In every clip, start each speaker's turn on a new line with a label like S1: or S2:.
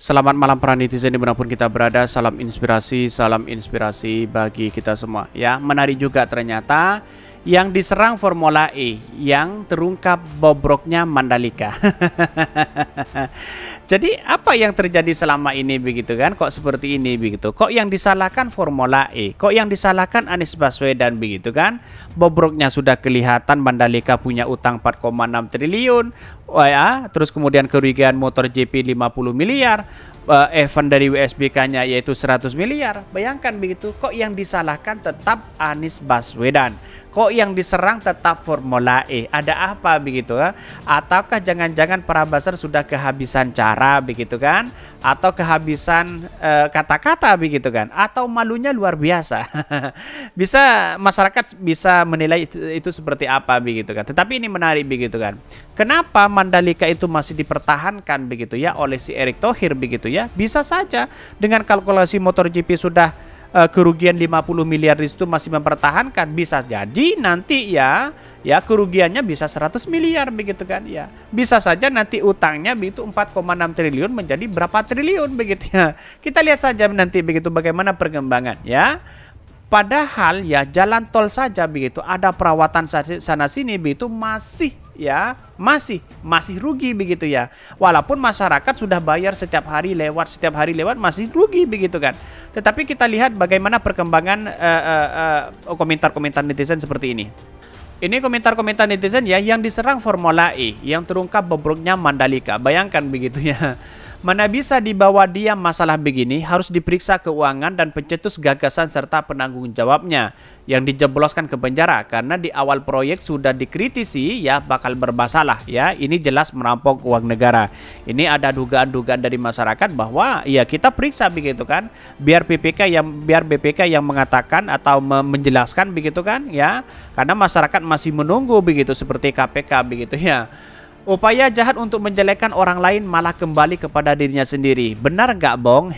S1: Selamat malam para netizen dimanapun kita berada. Salam inspirasi bagi kita semua. Ya, menarik juga ternyata yang diserang Formula E, yang terungkap bobroknya Mandalika. Jadi apa yang terjadi selama ini begitu kan? Kok seperti ini begitu? Kok yang disalahkan Formula E? Kok yang disalahkan Anies Baswedan begitu kan? Bobroknya sudah kelihatan, Mandalika punya utang 4,6 triliun. Oh ya, terus kemudian kerugian MotoGP 50 miliar. Event dari WSBK-nya yaitu 100 miliar. Bayangkan begitu, kok yang disalahkan tetap Anies Baswedan? Kok yang diserang tetap Formula E? Ada apa begitu? Ataukah jangan-jangan para buzzer sudah kehabisan cara begitu kan? Atau kehabisan kata-kata begitu kan? Atau malunya luar biasa? Bisa masyarakat bisa menilai itu seperti apa begitu kan? Tetapi ini menarik begitu kan? Kenapa Mandalika itu masih dipertahankan begitu ya oleh si Erick Thohir begitu ya? Bisa saja dengan kalkulasi MotoGP sudah kerugian 50 miliar di situ masih mempertahankan, bisa jadi nanti ya kerugiannya bisa 100 miliar begitu kan ya. Bisa saja nanti utangnya begitu 4,6 triliun menjadi berapa triliun begitu ya. Kita lihat saja nanti begitu bagaimana perkembangan ya. Padahal ya jalan tol saja begitu ada perawatan sana sini begitu masih rugi begitu ya. Walaupun masyarakat sudah bayar setiap hari lewat masih rugi begitu kan. Tetapi kita lihat bagaimana perkembangan komentar-komentar netizen seperti ini. Ini komentar-komentar netizen ya yang diserang Formula E, yang terungkap bobroknya Mandalika. Bayangkan begitu ya. Mana bisa dibawa diam masalah begini, harus diperiksa keuangan dan pencetus gagasan serta penanggung jawabnya yang dijebloskan ke penjara karena di awal proyek sudah dikritisi ya bakal bermasalah ya. Ini jelas merampok uang negara. Ini ada dugaan-dugaan dari masyarakat bahwa ya kita periksa begitu kan, biar BPK yang mengatakan atau menjelaskan begitu kan ya, karena masyarakat masih menunggu begitu seperti KPK begitu ya. Upaya jahat untuk menjelekkan orang lain malah kembali kepada dirinya sendiri. Benar nggak, Bong?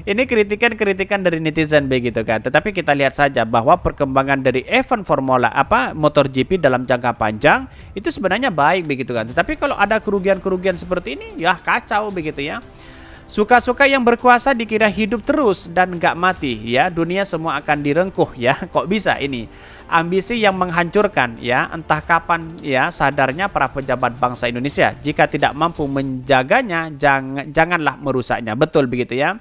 S1: Ini kritikan-kritikan dari netizen begitu kan. Tetapi kita lihat saja bahwa perkembangan dari event MotoGP dalam jangka panjang itu sebenarnya baik begitu kan. Tetapi kalau ada kerugian-kerugian seperti ini, ya kacau begitu ya. Suka-suka yang berkuasa dikira hidup terus dan nggak mati ya. Dunia semua akan direngkuh ya. Kok bisa ini? Ambisi yang menghancurkan ya. Entah kapan ya sadarnya para pejabat bangsa Indonesia. Jika tidak mampu menjaganya, janganlah merusaknya. Betul begitu ya.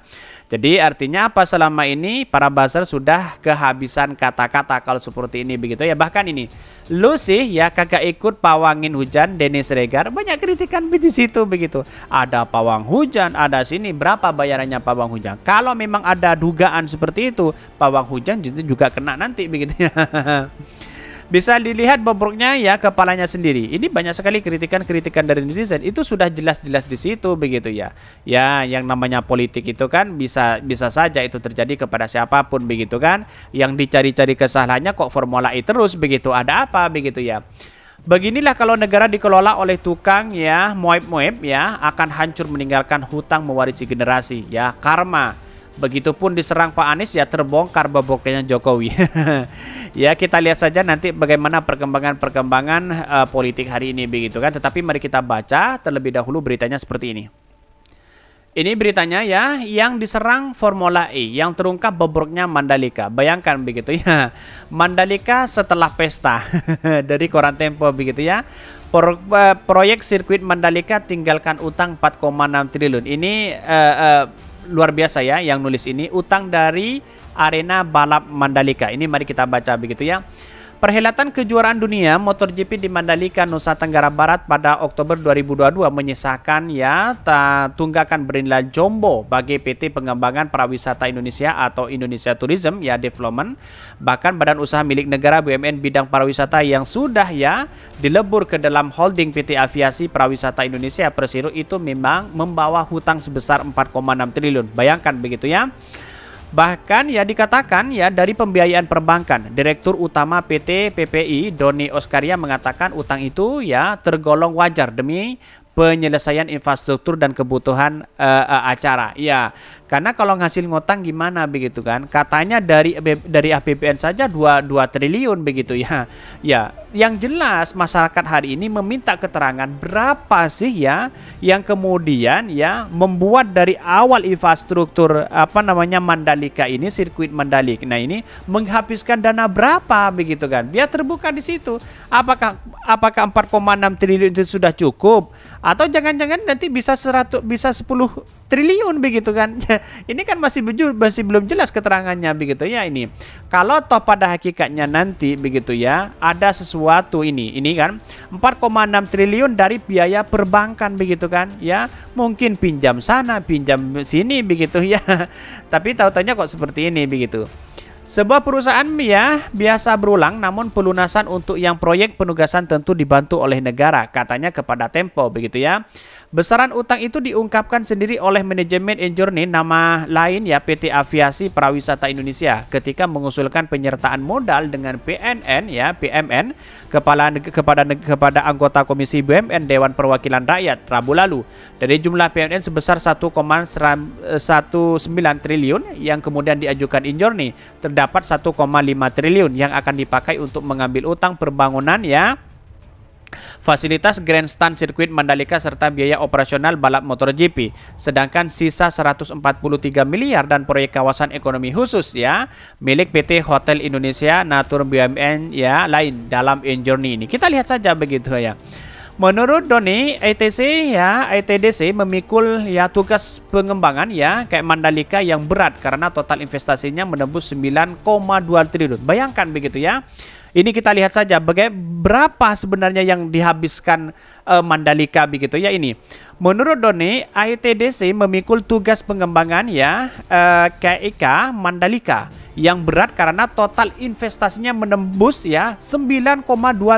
S1: Jadi artinya apa, selama ini para buzzer sudah kehabisan kata-kata kalau seperti ini begitu ya. Bahkan ini lu sih ya kagak ikut pawangin hujan Dennis Regar, banyak kritikan di situ begitu. Ada pawang hujan, ada sini berapa bayarannya pawang hujan. Kalau memang ada dugaan seperti itu, pawang hujan juga kena nanti begitu ya. Bisa dilihat bobroknya ya kepalanya sendiri. Ini banyak sekali kritikan-kritikan dari netizen. Itu sudah jelas-jelas di situ begitu ya. Ya, yang namanya politik itu kan bisa saja itu terjadi kepada siapapun begitu kan. Yang dicari-cari kesalahannya kok Formula E terus begitu. Ada apa begitu ya. Beginilah kalau negara dikelola oleh tukang ya, moeb-moeb ya, akan hancur meninggalkan hutang mewarisi generasi ya, karma. Begitupun diserang Pak Anies ya terbongkar bobroknya Jokowi. Ya kita lihat saja nanti bagaimana perkembangan politik hari ini begitu kan. Tetapi mari kita baca terlebih dahulu beritanya seperti ini. Ini beritanya ya, yang diserang Formula E, yang terungkap bobroknya Mandalika. Bayangkan begitu ya. Mandalika setelah pesta dari Koran Tempo begitu ya. Proyek sirkuit Mandalika tinggalkan utang 4,6 triliun. Ini luar biasa ya yang nulis ini, utang dari arena balap Mandalika. Ini mari kita baca begitu ya. Perhelatan kejuaraan dunia MotoGP di Mandalika, Nusa Tenggara Barat pada Oktober 2022 menyisakan ya tunggakan bernilai jumbo bagi PT Pengembangan Pariwisata Indonesia atau Indonesia Tourism ya Development. Bahkan badan usaha milik negara BUMN bidang pariwisata yang sudah ya dilebur ke dalam holding PT Aviasi Pariwisata Indonesia Persero itu memang membawa hutang sebesar 4,6 triliun. Bayangkan begitu ya. Bahkan ya dikatakan ya dari pembiayaan perbankan, Direktur Utama PT PPI Doni Oskaria mengatakan utang itu ya tergolong wajar demi penyelesaian infrastruktur dan kebutuhan acara. Ya, karena kalau ngasil ngutang gimana begitu kan? Katanya dari APBN saja 2 triliun begitu ya. Ya, yang jelas masyarakat hari ini meminta keterangan berapa sih ya yang kemudian ya membuat dari awal infrastruktur Mandalika ini, sirkuit Mandalika. Nah, ini menghabiskan dana berapa begitu kan? Biar terbuka di situ. Apakah 4,6 triliun itu sudah cukup? Atau jangan-jangan nanti bisa 10 triliun begitu kan? Ini kan masih belum jelas keterangannya begitu ya ini. Kalau toh pada hakikatnya nanti begitu ya, ada sesuatu ini kan 4,6 triliun dari biaya perbankan begitu kan ya. Mungkin pinjam sana, pinjam sini begitu ya. Tapi tahu-tahunya kok seperti ini begitu. Sebuah perusahaan ya biasa berulang, namun pelunasan untuk yang proyek penugasan tentu dibantu oleh negara, katanya kepada Tempo begitu ya. Besaran utang itu diungkapkan sendiri oleh manajemen Enjourney, nama lain ya PT Aviasi Prawisata Indonesia, ketika mengusulkan penyertaan modal dengan PNN ya PMN kepada anggota Komisi BUMN Dewan Perwakilan Rakyat Rabu lalu. Dari jumlah PMN sebesar 1,19 triliun yang kemudian diajukan Enjourney, terdapat 1,5 triliun yang akan dipakai untuk mengambil utang perbangunan ya, fasilitas grandstand sirkuit Mandalika serta biaya operasional balap MotoGP. Sedangkan sisa 143 miliar dan proyek kawasan ekonomi khusus ya milik PT Hotel Indonesia Natur BUMN ya lain dalam Enjourney ini. Kita lihat saja begitu ya. Menurut Doni, ITDC memikul ya tugas pengembangan ya kayak Mandalika yang berat karena total investasinya menembus 9,2 triliun. Bayangkan begitu ya. Ini kita lihat saja berapa sebenarnya yang dihabiskan Mandalika begitu ya ini. Menurut Doni, ITDC memikul tugas pengembangan ya KIK Mandalika yang berat karena total investasinya menembus ya 9,2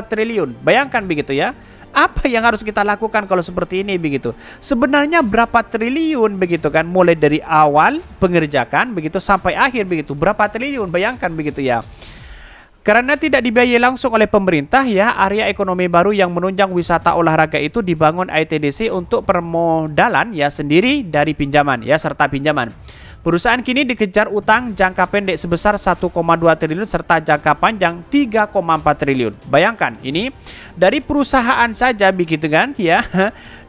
S1: triliun. Bayangkan begitu ya. Apa yang harus kita lakukan kalau seperti ini begitu? Sebenarnya berapa triliun begitu kan? Mulai dari awal pengerjakan begitu sampai akhir begitu. Berapa triliun? Bayangkan begitu ya. Karena tidak dibiayai langsung oleh pemerintah ya, area ekonomi baru yang menunjang wisata olahraga itu dibangun ITDC untuk permodalan ya sendiri dari pinjaman ya serta pinjaman. Perusahaan kini dikejar utang jangka pendek sebesar 1,2 triliun serta jangka panjang 3,4 triliun. Bayangkan ini dari perusahaan saja begitu kan ya.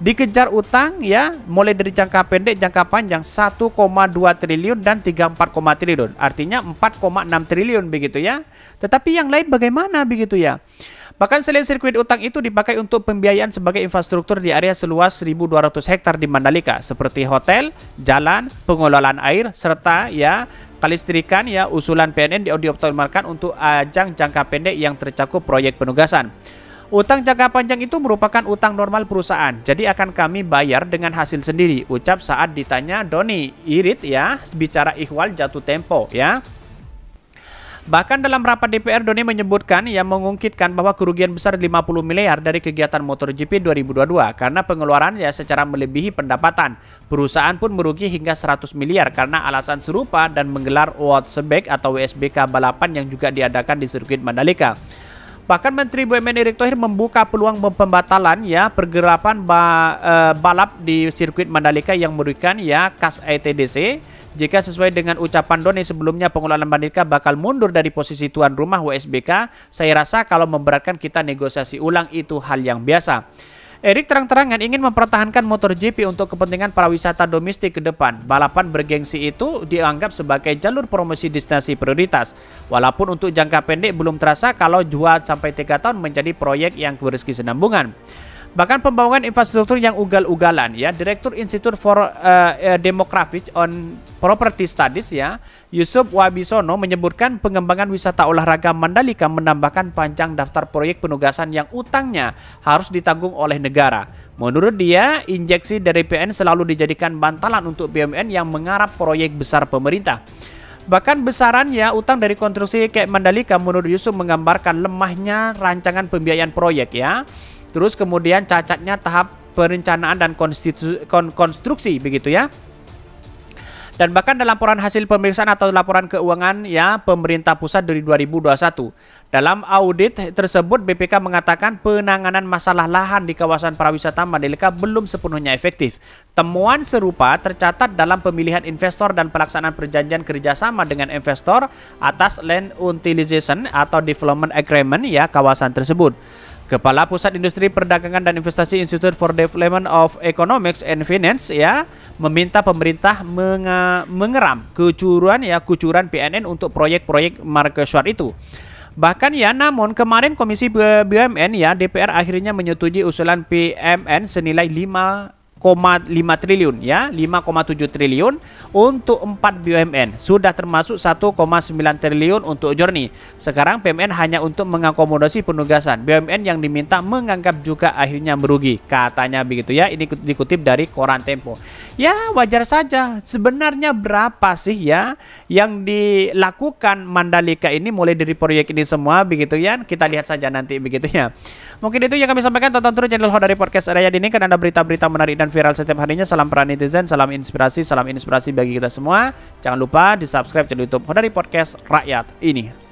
S1: Dikejar utang ya mulai dari jangka pendek, jangka panjang 1,2 triliun dan 34, triliun. Artinya 4,6 triliun begitu ya. Tetapi yang lain bagaimana begitu ya? Bahkan selain sirkuit utang itu dipakai untuk pembiayaan sebagai infrastruktur di area seluas 1.200 hektar di Mandalika seperti hotel, jalan, pengelolaan air serta ya kelistrikan ya. Usulan PNN dioptimalkan untuk ajang jangka pendek yang tercakup proyek penugasan. Utang jangka panjang itu merupakan utang normal perusahaan, jadi akan kami bayar dengan hasil sendiri, ucap saat ditanya Doni Irit ya, bicara Ikhwal Jatuh Tempo ya. Bahkan dalam rapat DPR, Doni menyebutkan yang mengungkitkan bahwa kerugian besar 50 miliar dari kegiatan MotoGP 2022 karena pengeluaran ya secara melebihi pendapatan. Perusahaan pun merugi hingga 100 miliar karena alasan serupa dan menggelar WSBK atau WSBK balapan yang juga diadakan di sirkuit Mandalika. Bahkan Menteri BUMN Erick Thohir membuka peluang pembatalan ya pergerakan balap di sirkuit Mandalika yang merugikan ya kas ITDC. Jika sesuai dengan ucapan Doni sebelumnya, pengelolaan Mandalika bakal mundur dari posisi tuan rumah WSBK. Saya rasa kalau memberatkan kita negosiasi ulang itu hal yang biasa. Erick terang-terangan ingin mempertahankan MotoGP untuk kepentingan pariwisata domestik ke depan. Balapan bergengsi itu dianggap sebagai jalur promosi destinasi prioritas. Walaupun untuk jangka pendek belum terasa kalau 2-3 tahun menjadi proyek yang berkesinambungan. Bahkan pembangunan infrastruktur yang ugal-ugalan ya. Direktur Institute for Demographic on Property Studies ya, Yusuf Wabisono menyebutkan pengembangan wisata olahraga Mandalika menambahkan panjang daftar proyek penugasan yang utangnya harus ditanggung oleh negara. Menurut dia, injeksi dari PN selalu dijadikan bantalan untuk BUMN yang menggarap proyek besar pemerintah. Bahkan besaran ya utang dari konstruksi kayak Mandalika menurut Yusuf menggambarkan lemahnya rancangan pembiayaan proyek ya. Terus kemudian cacatnya tahap perencanaan dan konstruksi begitu ya. Dan bahkan dalam laporan hasil pemeriksaan atau laporan keuangan ya pemerintah pusat dari 2021. Dalam audit tersebut BPK mengatakan penanganan masalah lahan di kawasan pariwisata Mandalika belum sepenuhnya efektif. Temuan serupa tercatat dalam pemilihan investor dan pelaksanaan perjanjian kerjasama dengan investor atas land utilization atau development agreement ya kawasan tersebut. Kepala Pusat Industri Perdagangan dan Investasi Institute for Development of Economics and Finance ya meminta pemerintah mengeram kucuran PNN untuk proyek-proyek markesyar itu. Bahkan ya, namun kemarin Komisi BUMN ya DPR akhirnya menyetujui usulan PMN senilai 5,5 triliun ya, 5,7 triliun untuk 4 BUMN. Sudah termasuk 1,9 triliun untuk Journey. Sekarang PMN hanya untuk mengakomodasi penugasan. BUMN yang diminta menganggap juga akhirnya merugi. Katanya begitu ya. Ini dikutip dari Koran Tempo. Ya, wajar saja. Sebenarnya berapa sih ya yang dilakukan Mandalika ini mulai dari proyek ini semua begitu ya. Kita lihat saja nanti begitu ya. Mungkin itu yang kami sampaikan. Tonton terus channel Hodari Podcast Rakyat ini karena ada berita-berita menarik dan viral setiap harinya. Salam para netizen, salam inspirasi bagi kita semua. Jangan lupa di subscribe channel YouTube Hodari Podcast Rakyat ini.